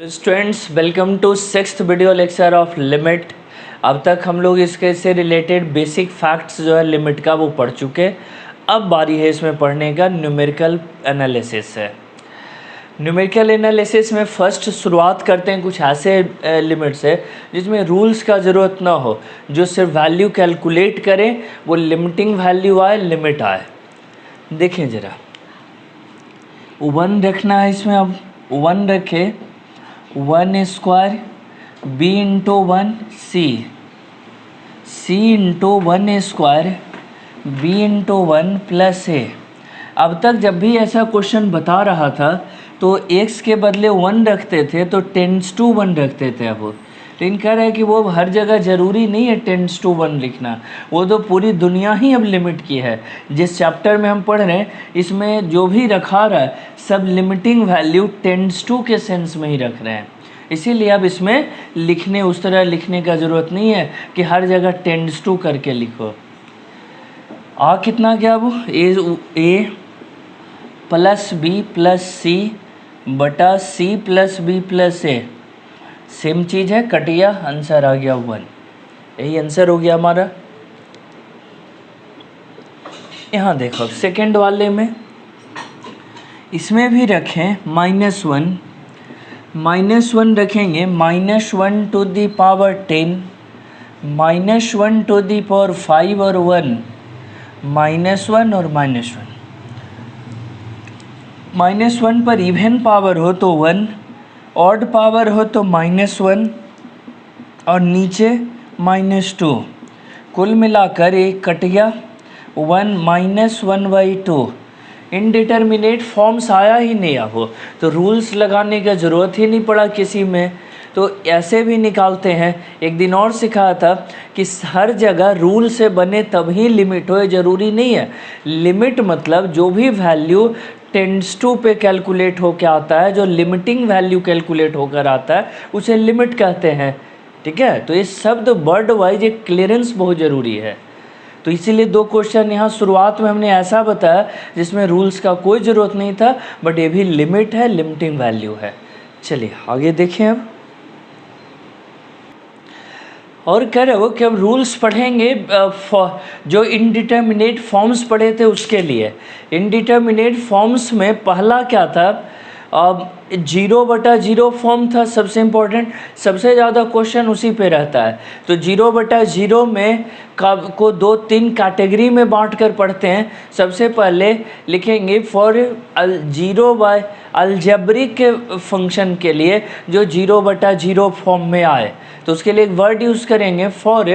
Students welcome to sixth video lecture of limit. अब तक हम लोग इसके से रिलेटेड बेसिक फैक्ट्स जो है लिमिट का वो पढ़ चुके। अब बारी है इसमें पढ़ने का न्यूमेरिकल एनालिसिस है। न्यूमेरिकल एनालिसिस में फर्स्ट शुरुआत करते हैं कुछ ऐसे लिमिट से जिसमें रूल्स का ज़रूरत ना हो, जो सिर्फ वैल्यू कैलकुलेट करें, वो लिमिटिंग वैल्यू आए, लिमिट आए। देखें ज़रा, 1 रखना है इसमें। अब 1 रखे, 1 square b into 1 c into 1 square b into 1 plus a। अब तक जब भी ऐसा क्वेश्चन बता रहा था तो x के बदले 1 रखते थे, तो टेंस टू 1 रखते थे। अब लेकिन कह रहा है कि वो हर जगह ज़रूरी नहीं है टेंस टू 1 लिखना, वो तो पूरी दुनिया ही अब लिमिट की है। जिस चैप्टर में हम पढ़ रहे हैं इसमें जो भी रखा रहा है सब लिमिटिंग वैल्यू टेंस टू के सेंस में ही रख रहे हैं। इसीलिए अब इसमें लिखने उस तरह लिखने का ज़रूरत नहीं है कि हर जगह टेंस टू करके लिखो। कितना गया अब, ए प्लस बी प्लस सी बटा सी प्लस बी प्लस ए। सेम चीज़ है, कट गया, आंसर आ गया 1। यही आंसर हो गया हमारा। यहाँ देखो सेकंड वाले में, इसमें भी रखें -1 रखेंगे, -1 to the power 10, -1 to the power 5 और 1, -1 और -1 पर इवन पावर हो तो 1, ऑड पावर हो तो -1 और नीचे -2। कुल मिलाकर एक कट गया 1 -1/2। इनडिटर्मिनेट फॉर्म्स आया ही नहीं अब, तो रूल्स लगाने का ज़रूरत ही नहीं पड़ा किसी में। तो ऐसे भी निकालते हैं। एक दिन और सिखाया था कि हर जगह रूल से बने तभी लिमिट हो, ज़रूरी नहीं है। लिमिट मतलब जो भी वैल्यू टेंस टू पे कैलकुलेट होकर आता है, जो लिमिटिंग वैल्यू कैलकुलेट होकर आता है, उसे लिमिट कहते हैं। ठीक है, तो ये शब्द वर्ड वाइज एक क्लियरेंस बहुत ज़रूरी है। तो इसीलिए 2 क्वेश्चन यहाँ शुरुआत में हमने ऐसा बताया जिसमें रूल्स का कोई ज़रूरत नहीं था, बट ये भी लिमिट है, लिमिटिंग वैल्यू है। चलिए आगे देखें। अब और कह रहे हो कि अब रूल्स पढ़ेंगे जो इनडिटर्मिनेट फॉर्म्स पढ़े थे उसके लिए। इनडिटर्मिनेट फॉर्म्स में पहला क्या था, 0/0 फॉर्म था सबसे इम्पोर्टेंट, सबसे ज़्यादा क्वेश्चन उसी पे रहता है। तो 0/0 में को 2-3 कैटेगरी में बांट कर पढ़ते हैं। सबसे पहले लिखेंगे फॉर 0 अलजेब्रिक फंक्शन के लिए जो 0/0 फॉर्म में आए, तो उसके लिए एक वर्ड यूज़ करेंगे फॉर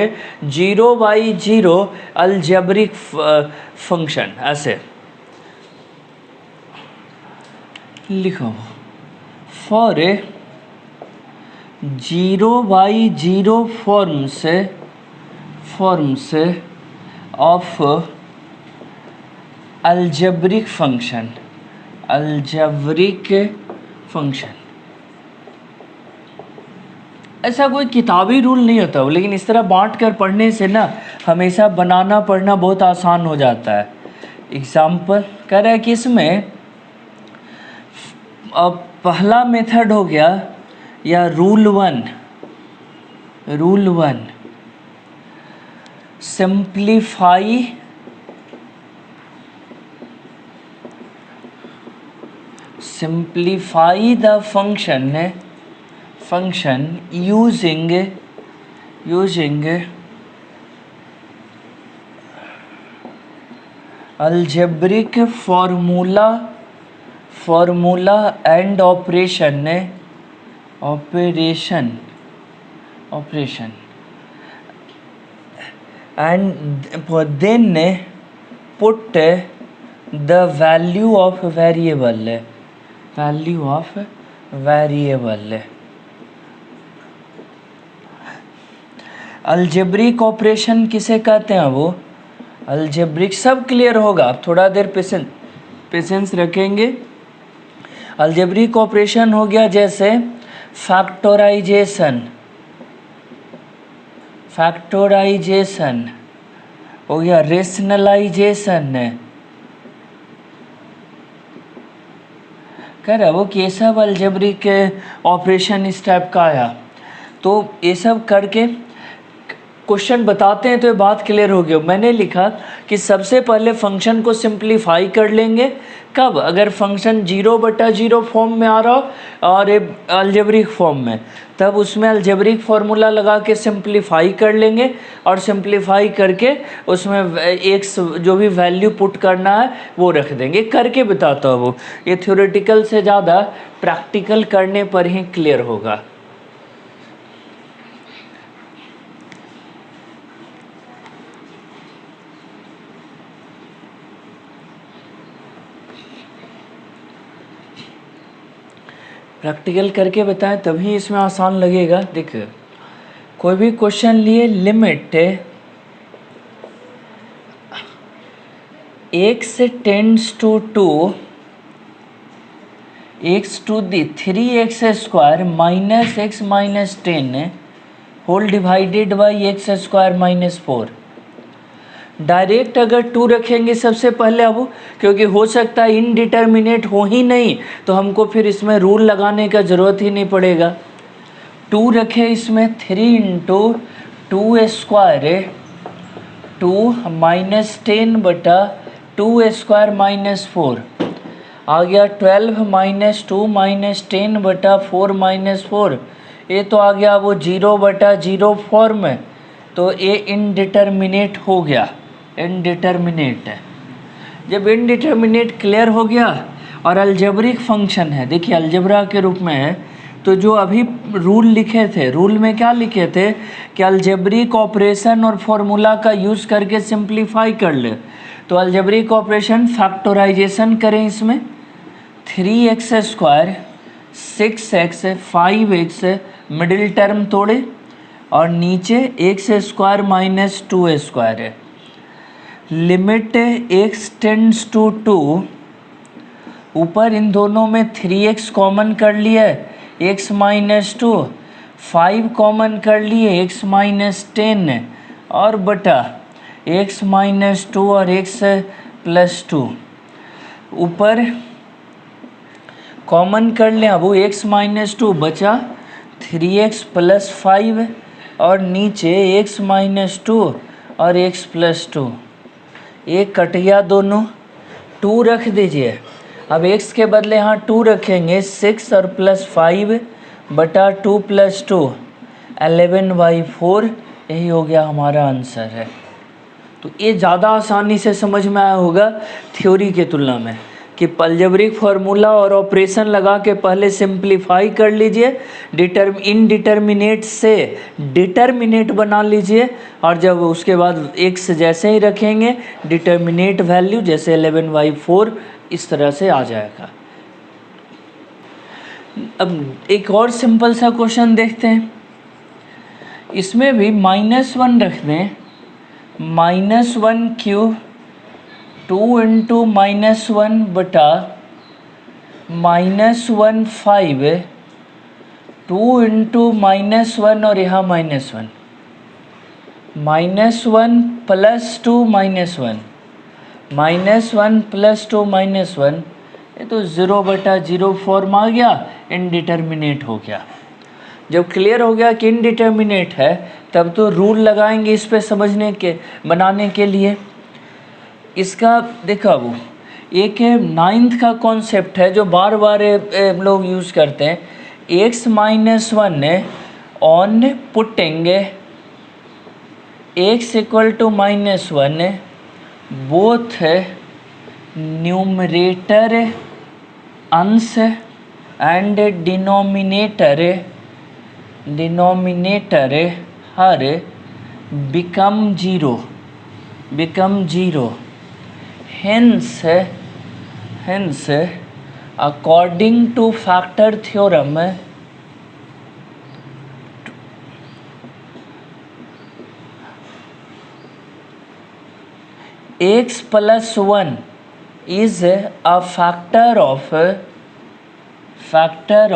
0/0 अलजेब्रिक फंक्शन। ऐसे लिखो, for 0/0 forms of algebraic function. ऐसा कोई किताबी रूल नहीं होता, लेकिन इस तरह बांट कर पढ़ने से ना हमेशा बनाना पढ़ना बहुत आसान हो जाता है। एग्जाम्पल कह रहा है कि इसमें अब पहला मेथड हो गया या rule 1 simplify the function using algebraic formula and operation and then put the value of variable algebraic operation किसे कहते हैं, वो अलजेब्रिक। सब क्लियर होगा, आप थोड़ा देर पेशेंस रखेंगे। अलजेब्रिक ऑपरेशन हो गया जैसे फैक्टराइजेशन हो गया, रेशनलाइजेशन कह रहा वो कि ये सब अलजेब्रिक ऑपरेशन इस टाइप का आया, तो ये सब करके क्वेश्चन बताते हैं तो ये बात क्लियर हो गई। मैंने लिखा कि सबसे पहले फंक्शन को सिंप्लीफाई कर लेंगे, कब? अगर फंक्शन 0/0 फॉर्म में आ रहा हो और अलजेब्रिक फॉर्म में, तब उसमें अलजेब्रिक फार्मूला लगा के सिंप्लीफाई कर लेंगे और सिंप्लीफाई करके उसमें एक्स जो भी वैल्यू पुट करना है वो रख देंगे। करके बताता हूँ वो, ये थ्योरेटिकल से ज़्यादा प्रैक्टिकल करने पर ही क्लियर होगा। प्रैक्टिकल करके बताएं तभी इसमें आसान लगेगा। देखिए कोई भी क्वेश्चन लिए, limit x tends to 2 x to the 3x² minus x minus 10 whole divided by x² - 4। Direct अगर 2 रखेंगे सबसे पहले, अब क्योंकि हो सकता है इनडिटर्मिनेट हो ही नहीं, तो हमको फिर इसमें रूल लगाने का ज़रूरत ही नहीं पड़ेगा। 2 रखे इसमें, 3 × 2² 2 माइनस 10/2² - 4 आ गया 12 - 2 - 10/4 - 4। ये तो आ गया वो 0/0 फॉर्म में, तो ये इनडिटर्मिनेट हो गया, इनडिटर्मिनेट है। जब इनडिटर्मिनेट क्लियर हो गया और अलजेब्रिक फंक्शन है, देखिए अलजेब्रा के रूप में है, तो जो अभी रूल लिखे थे, रूल में क्या लिखे थे कि अलजेब्रिक ऑपरेशन और फॉर्मूला का यूज़ करके सिंप्लीफाई कर ले। तो अलजेब्रिक ऑपरेशन फैक्टराइजेशन करें, इसमें 3x² 6x 5x middle term तोड़े और नीचे x² - 2² है। लिमिट x टेंड्स टू 2, ऊपर इन दोनों में 3x कॉमन कर लिया, x - 2, 5 कॉमन कर लिए, x - 10 और बटा x - 2 और x + 2। ऊपर कॉमन कर लें, अब वो x - 2 बचा 3x + 5 और नीचे x - 2 और x + 2। एक कट गया दोनों, 2 रख दीजिए। अब x के बदले यहाँ 2 रखेंगे, 6 और +5 बटा 2 + 2 11/4। यही हो गया हमारा आंसर है। तो ये ज़्यादा आसानी से समझ में आया होगा थ्योरी के तुलना में, कि अलजेब्रिक फार्मूला और ऑपरेशन लगा के पहले सिंप्लीफाई कर लीजिए, इनडिटर्मिनेट से डिटर्मिनेट बना लीजिए, और जब उसके बाद x जैसे ही रखेंगे डिटर्मिनेट वैल्यू जैसे 11/4 इस तरह से आ जाएगा। अब एक और सिंपल सा क्वेश्चन देखते हैं, इसमें भी -1 रख दें, -1³ 2 × -1 बटा -1/5 2 × -1 और यहाँ -1 -1 + 2 -1 -1 + 2 -1, ये तो 0/0 फॉर्म आ गया, इनडिटर्मिनेट हो गया। जब क्लियर हो गया कि इनडिटर्मिनेट है, तब तो रूल लगाएंगे इस पे समझने के, बनाने के लिए। इसका देखा वो एक 9th का कॉन्सेप्ट है जो बार बार लोग यूज़ करते हैं, x - 1 on putting x = -1 both numerator अंश एंड डिनोमिनेटर हर become zero. Hence, according to factor theorem, x + 1 is a factor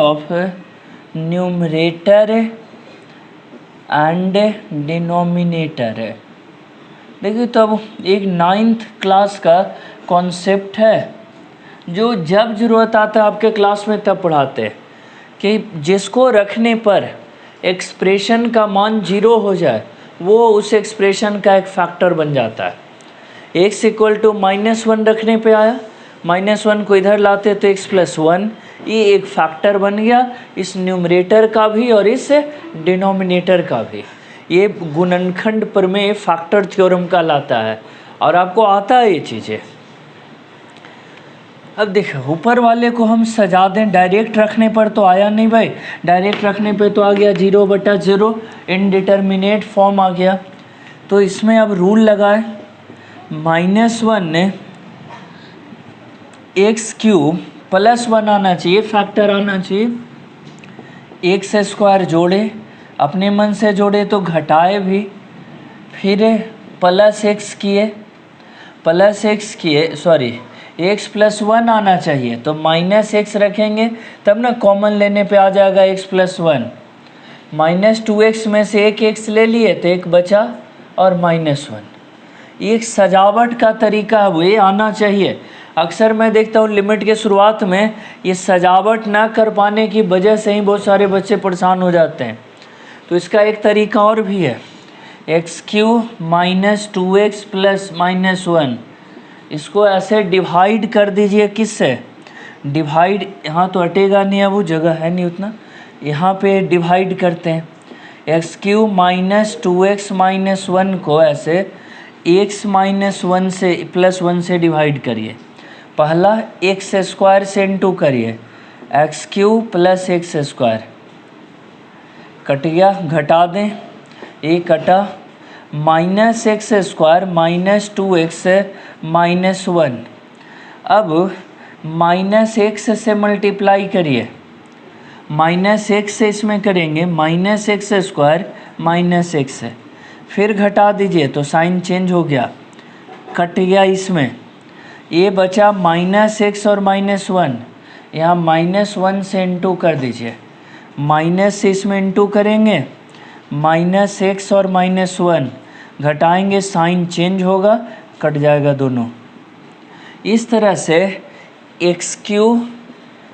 of numerator and denominator। देखिए तो अब एक 9th क्लास का कॉन्सेप्ट है, जो जब ज़रूरत आता है आपके क्लास में तब पढ़ाते हैं कि जिसको रखने पर एक्सप्रेशन का मान 0 हो जाए वो उस एक्सप्रेशन का एक फैक्टर बन जाता है। x इक्वल टू -1 रखने पे आया, -1 को इधर लाते तो x + 1, ये एक फैक्टर बन गया इस न्यूमरेटर का भी और इस डिनोमिनेटर का भी। ये गुणनखंड प्रमेय फैक्टर थ्योरम का लाता है और आपको आता है ये चीज़ें। अब देखो ऊपर वाले को हम सजा दें, डायरेक्ट रखने पर तो आया नहीं भाई, डायरेक्ट रखने पे तो आ गया 0/0, इनडिटर्मिनेट फॉर्म आ गया। तो इसमें अब रूल लगाए, -1 x³ +1 आना चाहिए, फैक्टर आना चाहिए, x² जोड़े, अपने मन से जोड़े तो घटाए भी, फिर +x किए सॉरी x + 1 आना चाहिए तो -x रखेंगे तब ना कॉमन लेने पे आ जाएगा x + 1। -2x में से एक x ले लिए तो एक बचा और -1। एक सजावट का तरीका है, वो ये आना चाहिए। अक्सर मैं देखता हूँ लिमिट के शुरुआत में ये सजावट ना कर पाने की वजह से ही बहुत सारे बच्चे परेशान हो जाते हैं। तो इसका एक तरीका और भी है, x³ - 2x + -1, इसको ऐसे डिवाइड कर दीजिए। किससे डिवाइड, यहाँ तो हटेगा नहीं है, वो जगह है नहीं उतना, यहाँ पे डिवाइड करते हैं। x³ - 2x - 1 को ऐसे x - 1 से +1 से डिवाइड करिए। पहला x² से इंटू करिए, x³ + x² कट गया, घटा दें, ये कटा, -x² - 2x -1। अब -x से मल्टीप्लाई करिए, -x से इसमें करेंगे -x² - x, फिर घटा दीजिए तो साइन चेंज हो गया, कट गया। इसमें ये बचा -x और -1, यहाँ -1 से इंटू कर दीजिए, माइनस से इसमें इंटू करेंगे, -x और -1 घटाएंगे, साइन चेंज होगा, कट जाएगा दोनों। इस तरह से x³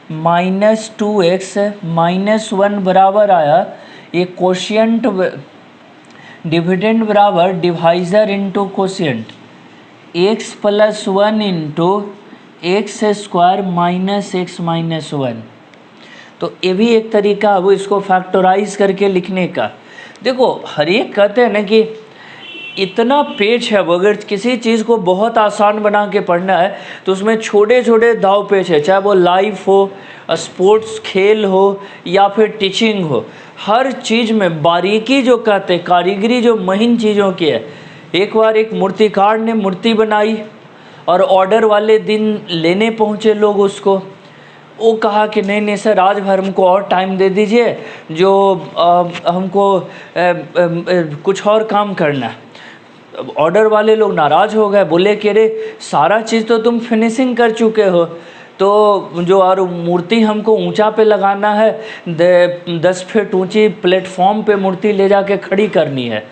- 2x -1 बराबर आया, ये कोशिएंट डिविडेंड बराबर divisor into quotient, x + 1 into x² -x - 1। तो ये भी एक तरीका है वो इसको फैक्टराइज करके लिखने का। देखो हर एक कहते हैं ना कि इतना पेज है, वो अगर किसी चीज़ को बहुत आसान बना के पढ़ना है तो उसमें छोटे छोटे दाव पेज है, चाहे वो लाइफ हो, स्पोर्ट्स खेल हो या फिर टीचिंग हो, हर चीज़ में बारीकी जो कहते हैं, कारीगरी जो महीन चीज़ों की है। एक बार एक मूर्तिकार ने मूर्ति बनाई और ऑर्डर वाले दिन लेने पहुँचे लोग उसको, वो कहा कि नहीं सर आज भर हमको और टाइम दे दीजिए, जो हमको कुछ और काम करना है। ऑर्डर वाले लोग नाराज़ हो गए, बोले कि अरे सारा चीज़ तो तुम फिनिशिंग कर चुके हो, तो जो और मूर्ति हमको ऊंचा पे लगाना है, 10 फीट ऊंची प्लेटफॉर्म पे मूर्ति ले जाके खड़ी करनी है,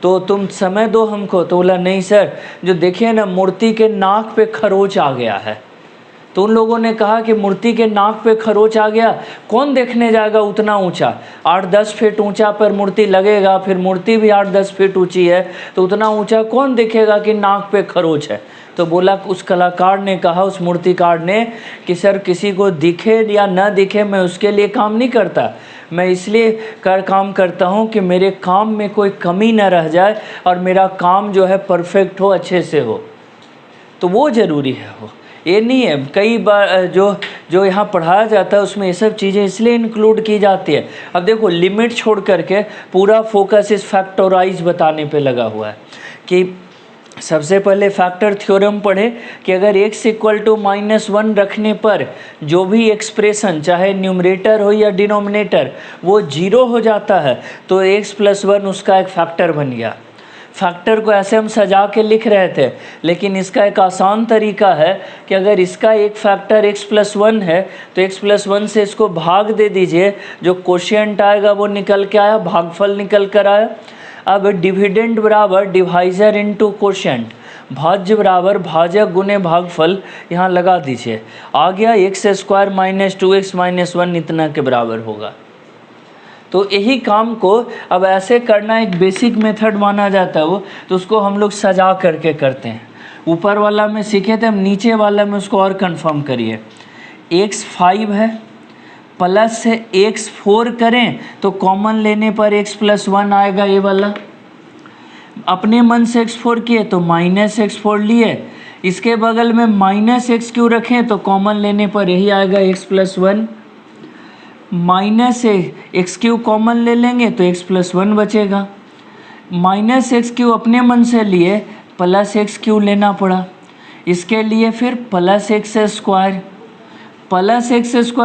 तो तुम समय दो हमको। तो बोला नहीं सर, जो देखिए ना मूर्ति के नाक पे खरोच आ गया है। तो उन लोगों ने कहा कि मूर्ति के नाक पे खरोच आ गया, कौन देखने जाएगा उतना ऊंचा, 8-10 फीट ऊंचा पर मूर्ति लगेगा, फिर मूर्ति भी 8-10 फीट ऊंची है, तो उतना ऊंचा कौन देखेगा कि नाक पे खरोच है। तो बोला, उस कलाकार ने कहा, उस मूर्तिकार ने कि सर किसी को दिखे या ना दिखे मैं उसके लिए काम नहीं करता, मैं इसलिए काम करता हूँ कि मेरे काम में कोई कमी ना रह जाए और मेरा काम जो है परफेक्ट हो, अच्छे से हो। तो वो ज़रूरी है, वो ये नहीं है। कई बार जो यहाँ पढ़ाया जाता है उसमें ये सब चीज़ें इसलिए इंक्लूड की जाती है। अब देखो लिमिट छोड़ करके पूरा फोकस इस फैक्टराइज बताने पे लगा हुआ है कि सबसे पहले फैक्टर थ्योरम पढ़े कि अगर x = -1 रखने पर जो भी एक्सप्रेशन चाहे न्यूमरेटर हो या डिनोमिनेटर वो 0 हो जाता है, तो x + 1 उसका एक फैक्टर बन गया। फैक्टर को ऐसे हम सजा के लिख रहे थे, लेकिन इसका एक आसान तरीका है कि अगर इसका एक फैक्टर x + 1 है तो x + 1 से इसको भाग दे दीजिए, जो कोशिएंट आएगा वो निकल के आया, भागफल निकल कर आया। अब डिविडेंड बराबर डिवाइज़र इंटू कोशिएंट, भाज्य बराबर भाजक गुने भागफल यहाँ लगा दीजिए, आ गया x square minus 2x minus 1 इतना के बराबर होगा। तो यही काम को अब ऐसे करना एक बेसिक मेथड माना जाता है वो, तो उसको हम लोग सजा करके करते हैं। ऊपर वाला में सीखे थे हम, नीचे वाला में उसको और कंफर्म करिए। x 5 है प्लस से x 4 करें तो कॉमन लेने पर x प्लस 1 आएगा, ये वाला अपने मन से x4 किए तो माइनस x4 लिए, इसके बगल में माइनस x क्यों रखें तो कॉमन लेने पर यही आएगा x plus 1, minus x Q common ले लेंगे तो x प्लस 1 बचेगा, माइनस एक्स क्यू अपने मन से लिए प्लस एक्स क्यू लेना पड़ा, इसके लिए फिर प्लस एक्स स्क्वायर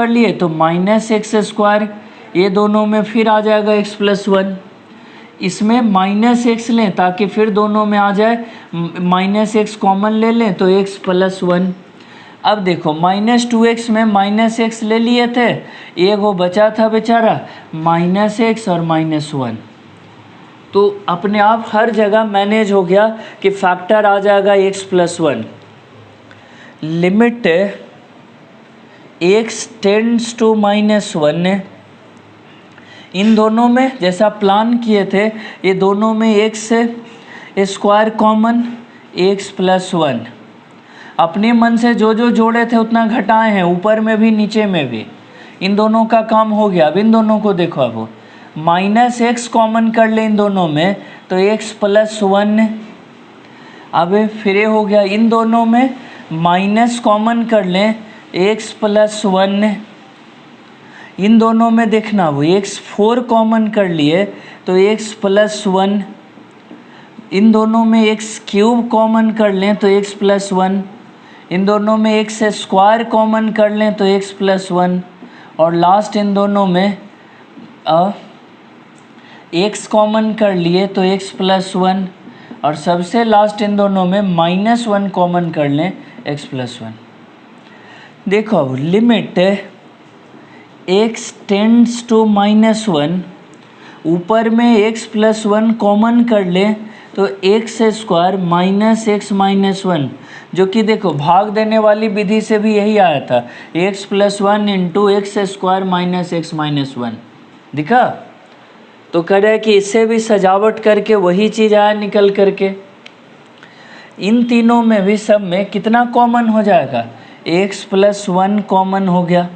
लिए तो माइनस एक्स स्क्वायर, ये दोनों में फिर आ जाएगा x प्लस 1, इसमें माइनस एक्स लें ताकि फिर दोनों में आ जाए, माइनस एक्स कॉमन ले लें तो x प्लस 1। अब देखो माइनस 2x में माइनस एक्स ले लिए थे, एक वो बचा था बेचारा माइनस एक्स और माइनस 1, तो अपने आप हर जगह मैनेज हो गया कि फैक्टर आ जाएगा x plus 1। Limit x tends to minus 1, इन दोनों में जैसा प्लान किए थे ये दोनों में x square common x plus 1, अपने मन से जो जो जोड़े थे उतना घटाए हैं, ऊपर में भी नीचे में भी, इन दोनों का काम हो गया। अब इन दोनों को देखो, अब माइनस एक्स कॉमन कर ले इन दोनों में तो x प्लस 1, अब फिर हो गया इन दोनों में माइनस कॉमन कर लें x प्लस 1, इन दोनों में देखना वो x4 कॉमन कर लिए तो x प्लस 1, इन दोनों में x क्यूब कॉमन कर लें तो x प्लस 1, इन दोनों में x स्क्वायर कॉमन कर लें तो x प्लस 1, और लास्ट इन दोनों में x कॉमन कर लिए तो x प्लस 1, और सबसे लास्ट इन दोनों में माइनस 1 कॉमन कर लें x प्लस 1। देखो अब limit x tends to minus 1, ऊपर में x प्लस 1 कॉमन कर लें तो x square minus x minus 1, जो कि देखो भाग देने वाली विधि से भी यही आया था, x plus 1 into x square minus x minus 1, दिखा। तो कह रहे हैं कि इससे भी सजावट करके वही चीज़ आया निकल करके। इन तीनों में भी सब में कितना कॉमन हो जाएगा, x प्लस 1 कॉमन हो गया,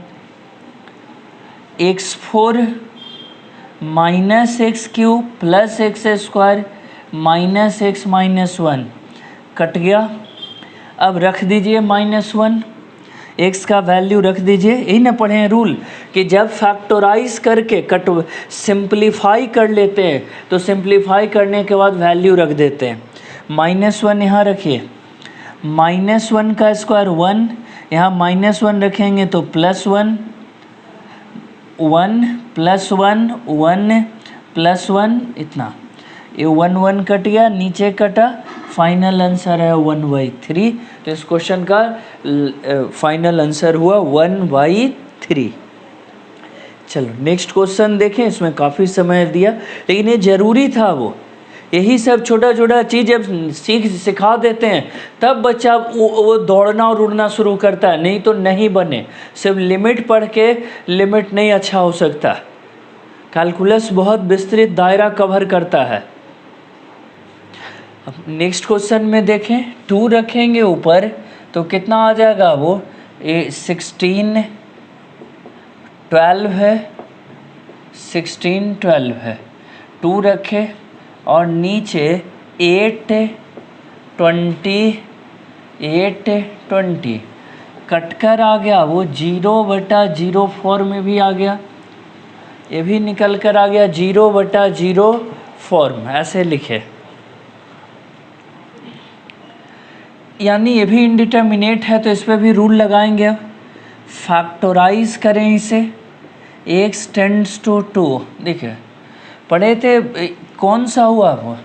x4 minus x cube plus x square minus x minus 1 cut गया। अब रख दीजिए -1, x का वैल्यू रख दीजिए। यही ना पढ़े हैं रूल कि जब फैक्टराइज करके सिंप्लीफाई कर लेते हैं तो सिंप्लीफाई करने के बाद वैल्यू रख देते हैं। -1 यहाँ रखिए, -1 का स्क्वायर 1, यहाँ -1 रखेंगे तो +1, 1 + 1 1 + 1 इतना, ये 1 कट गया, नीचे कटा, फाइनल आंसर है 1/3। तो इस क्वेश्चन का फाइनल आंसर हुआ 1/3। चलो नेक्स्ट क्वेश्चन देखें, इसमें काफ़ी समय दिया लेकिन ये ज़रूरी था। वो यही सब छोटा छोटा चीज़ जब सिखा देते हैं तब बच्चा वो दौड़ना और उड़ना शुरू करता है, नहीं तो नहीं बने। सिर्फ लिमिट पढ़ के लिमिट नहीं अच्छा हो सकता। कैलकुलस बहुत विस्तृत दायरा कवर करता है। अब नेक्स्ट क्वेश्चन में देखें, 2 रखेंगे ऊपर तो कितना आ जाएगा, वो 16 12 है, 16 12 है। 2 रखे और नीचे 8 20 कटकर आ गया, वो 0/0 फॉर्म में भी आ गया, ये भी निकल कर आ गया 0/0 फॉर्म, ऐसे लिखे। यानी ये भी इंडिटर्मिनेट है तो इस पर भी रूल लगाएंगे। अब फैक्टराइज करें इसे, x टेंड्स टू 2, देखिए पढ़े थे कौन सा हुआ वो,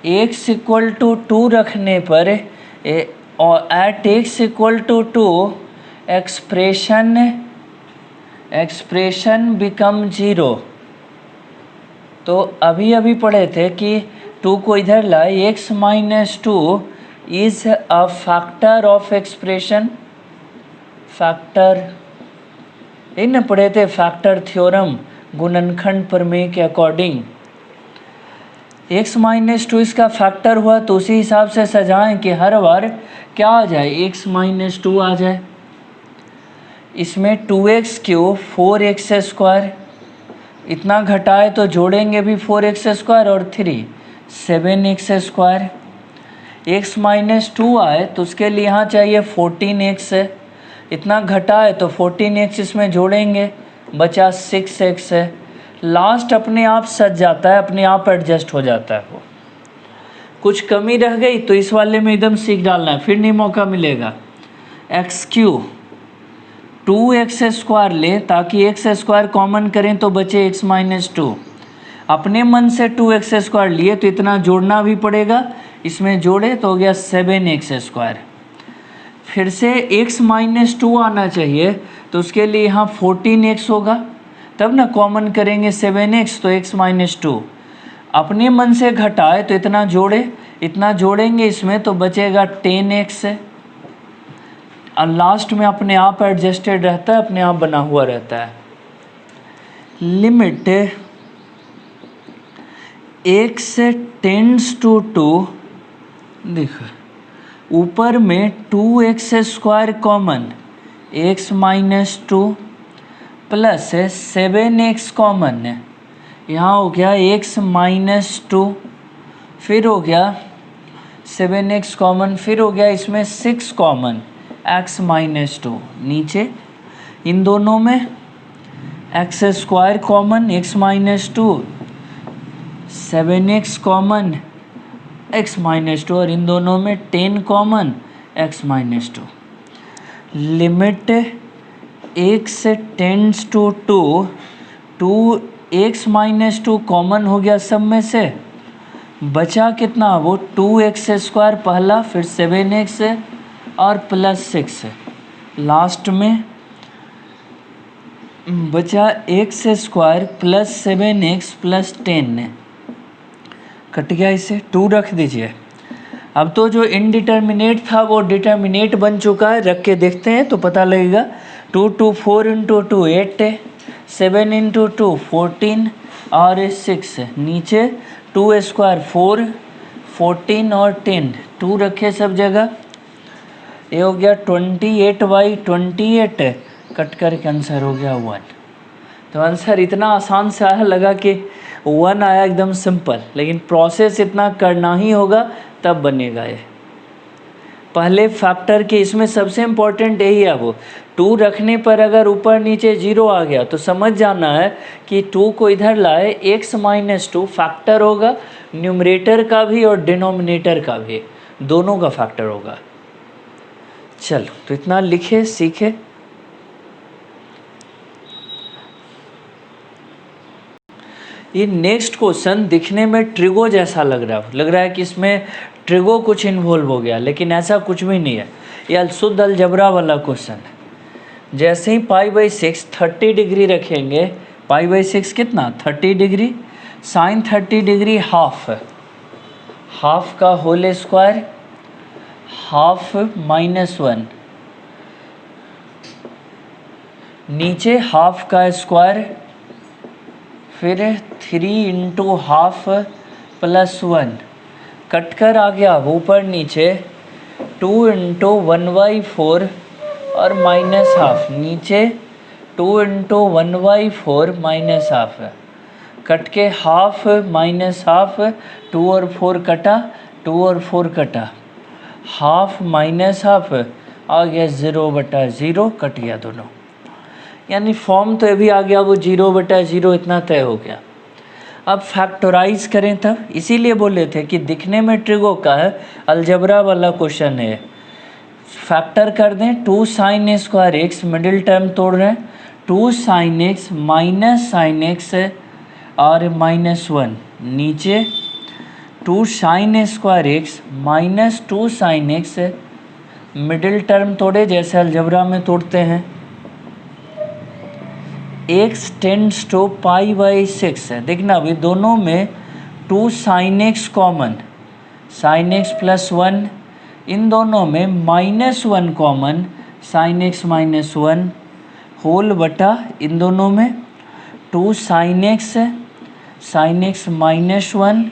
x = 2 रखने पर और एट x = 2 एक्सप्रेशन बिकम 0। तो अभी पढ़े थे कि 2 को इधर लाए, x - 2 is a factor of expression, factor in पढ़े थे फैक्टर थ्योरम गुणनखंड प्रमेय के अकॉर्डिंग। x माइनस टू इसका फैक्टर हुआ तो उसी हिसाब से सजाएं कि हर बार क्या आ जाए, x माइनस टू आ जाए। इसमें 2x क्यूब 4x स्क्वायर, इतना घटाए तो जोड़ेंगे भी 4x स्क्वायर और 3 7x square. x minus to आए तो उसके लिए यहाँ चाहिए 14x, इतना घटाए तो 14x इसमें जोड़ेंगे, बचा 6x है। लास्ट अपने आप सज जाता है, अपने आप एडजस्ट हो जाता है। वो कुछ कमी रह गई तो इस वाले में एकदम सीख डालना है, फिर नहीं मौका मिलेगा। एक्स क्यूब 2x स्क्वायर ले ताकि x स्क्वायर कॉमन करें तो बचे x माइनस टू। अपने मन से 2x स्क्वायर लिए तो इतना जोड़ना भी पड़ेगा, इसमें जोड़े तो हो गया 7x स्क्वायर। फिर से x माइनस टू आना चाहिए तो उसके लिए यहाँ 14x होगा, तब ना कॉमन करेंगे 7x तो x माइनस टू। अपने मन से घटाए तो इतना जोड़े, इतना जोड़ेंगे इसमें तो बचेगा 10x है। और लास्ट में अपने आप एडजस्टेड रहता है, अपने आप बना हुआ रहता है। लिमिट x टेंड्स टू 2, देखो ऊपर में 2x square common, x minus two plus 7x common है, यहाँ हो गया x माइनस टू, फिर हो गया 7x कॉमन, फिर हो गया इसमें 6 कॉमन x माइनस टू। नीचे इन दोनों में x square common x minus two, 7x common x minus two, और इन दोनों में 10 common x minus two. Limit x tends to 2 x minus two common हो गया सब में से, बचा कितना वो 2x स्क्वायर पहला, फिर 7x और प्लस 6 है। लास्ट में बचा x square plus 7x plus 10 है, कट गया, इसे 2 रख दीजिए। अब तो जो इनडिटर्मिनेट था वो डिटर्मिनेट बन चुका है, रख के देखते हैं तो पता लगेगा। 2 2 4 इंटू 2 8 है, 7 इंटू 2 14 और 6 है। नीचे 2 स्क्वायर 4 14 और 10, 2 रखे सब जगह। ये हो गया 28/28, कट करके आंसर हो गया 1। तो आंसर इतना आसान से आया, लगा कि 1 आया, एकदम सिंपल, लेकिन प्रोसेस इतना करना ही होगा तब बनेगा ये। पहले फैक्टर के इसमें सबसे इम्पोर्टेंट यही है, वो 2 रखने पर अगर ऊपर नीचे 0 आ गया तो समझ जाना है कि 2 को इधर लाए, x माइनस टू फैक्टर होगा, न्यूमरेटर का भी और डिनोमिनेटर का भी, दोनों का फैक्टर होगा। चलो तो इतना लिखे सीखे। ये नेक्स्ट क्वेश्चन दिखने में ट्रिगो जैसा लग रहा है कि इसमें ट्रिगो कुछ इन्वॉल्व हो गया, लेकिन ऐसा कुछ भी नहीं है। ये शुद्ध अलजबरा वाला क्वेश्चन है। जैसे ही π/6 30 डिग्री रखेंगे, π/6 कितना 30 degree, sine 30 degree half, half का होल स्क्वायर, हाफ -1, नीचे हाफ का स्क्वायर, फिर 3 इंटू हाफ प्लस 1, कट कर आ गया ऊपर नीचे 2 इंटू 1/4 और माइनस हाफ, नीचे 2 इंटू 1/4 माइनस हाफ, कट के हाफ माइनस हाफ, 2 और 4 कटा, 2 और 4 कटा, हाफ माइनस हाफ आ गया 0/0, कट गया दोनों। यानी फॉर्म तो अभी आ गया वो 0/0, इतना तय हो गया। अब फैक्टराइज करें तब, इसीलिए बोले थे कि दिखने में ट्रिगो का है, अलजबरा वाला क्वेश्चन है। फैक्टर कर दें, 2 sin square x, middle term तोड़ रहे हैं, 2 sin x minus sine x और -1, नीचे 2 sin square x minus 2 sin x, middle term तोड़े जैसे अलजबरा में तोड़ते हैं। x टेंड्स टू π/6 है, देखना अभी दोनों में 2 sin x common, sin x plus 1, इन दोनों में -1 कॉमन, साइन एक्स -1 होल बटा इन दोनों में 2 साइन एक्स -1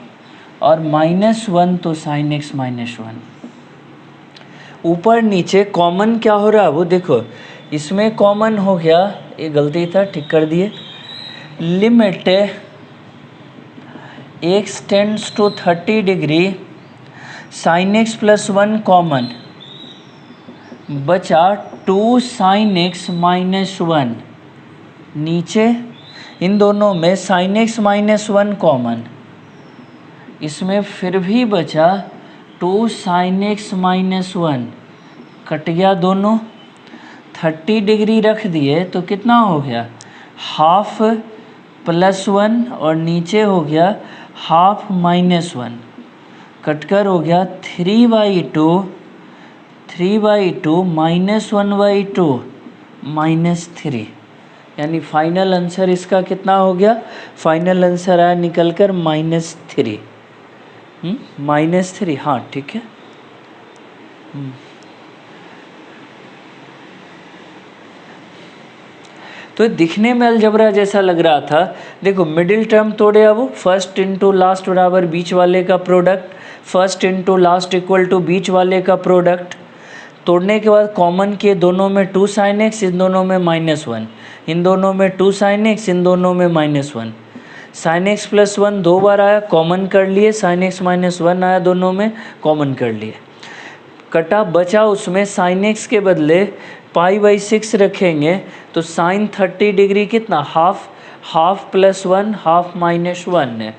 और -1 तो साइन एक्स -1। ऊपर नीचे कॉमन क्या हो रहा है वो देखो, इसमें कॉमन हो गया, ये गलती था ठीक कर दिए, limit x tends to 30 degree, sine x +1 common, बचा 2 साइन एक्स -1, नीचे इन दोनों में साइन एक्स -1 कॉमन, इसमें फिर भी बचा 2 साइन एक्स -1, कट गया दोनों, 30 डिग्री रख दिए तो कितना हो गया, हाफ +1 और नीचे हो गया हाफ -1, कटकर हो गया 3/2 -1/2 -3, यानी फाइनल आंसर इसका कितना हो गया, फाइनल आंसर आया निकल कर -3। -3, हाँ ठीक है। तो दिखने में अलजबरा जैसा लग रहा था, देखो मिडिल टर्म तोड़े, अब फर्स्ट इंटू लास्ट बराबर बीच वाले का product, first into last equal to बीच वाले का प्रोडक्ट, तोड़ने के बाद कॉमन किए, दोनों में 2 साइन एक्स, इन दोनों में -1, इन दोनों में 2 साइन एक्स, इन दोनों में -1, साइन एक्स +1 2 बार आया, कॉमन कर लिए, साइन एक्स -1 आया, दोनों में कॉमन कर लिए, कटा बचा, उसमें साइन एक्स के बदले π/6 रखेंगे तो साइन 30 डिग्री कितना, हाफ +1 हाफ -1 है,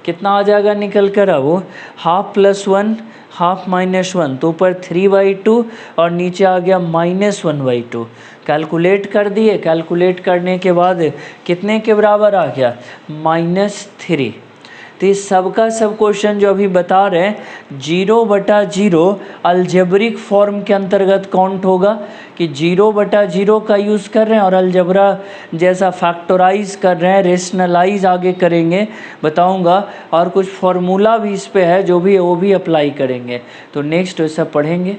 कितना आ जाएगा निकल कर, अब वो हाफ +1 हाफ -1, तो ऊपर 3/2 और नीचे आ गया -1/2, कैलकुलेट कर दिए, कैलकुलेट करने के बाद कितने के बराबर आ गया, -3। तो इस सब का सब क्वेश्चन जो अभी बता रहे हैं 0/0 अलजेब्रिक फॉर्म के अंतर्गत काउंट होगा, कि 0/0 का यूज़ कर रहे हैं और अलजबरा जैसा फैक्टराइज कर रहे हैं, रेशनलाइज आगे करेंगे बताऊंगा, और कुछ फार्मूला भी इस पे है जो भी है वो भी अप्लाई करेंगे, तो नेक्स्ट वैसा पढ़ेंगे।